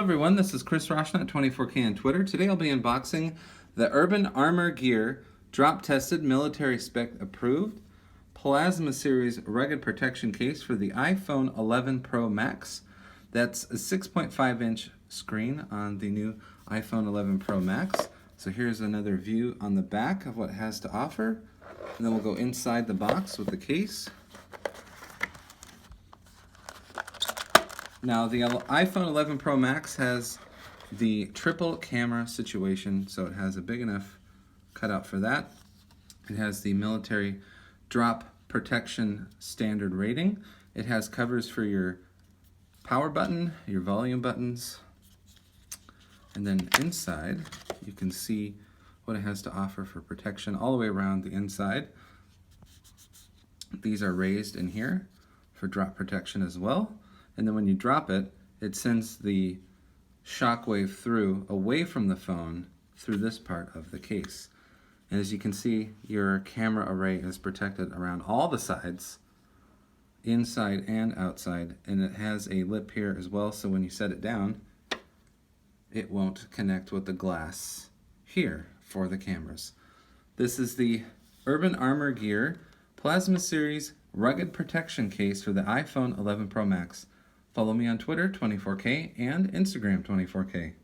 Everyone, this is Chris Roshna at 24K on Twitter. Today I'll be unboxing the Urban Armor Gear drop tested military spec approved Plasma series rugged protection case for the iPhone 11 Pro Max. That's a 6.5 inch screen on the new iPhone 11 Pro Max. So here's another view on the back of what it has to offer. And then we'll go inside the box with the case. Now, the iPhone 11 Pro Max has the triple camera situation, so it has a big enough cutout for that. It has the military drop protection standard rating. It has covers for your power button, your volume buttons, and then inside you can see what it has to offer for protection all the way around the inside. These are raised in here for drop protection as well. And then when you drop it, it sends the shock wave through away from the phone through this part of the case. And as you can see, your camera array is protected around all the sides, inside and outside, and it has a lip here as well, so when you set it down, it won't connect with the glass here for the cameras. This is the Urban Armor Gear Plasma Series rugged protection case for the iPhone 11 Pro Max. Follow me on Twitter, 24K, and Instagram, 24K.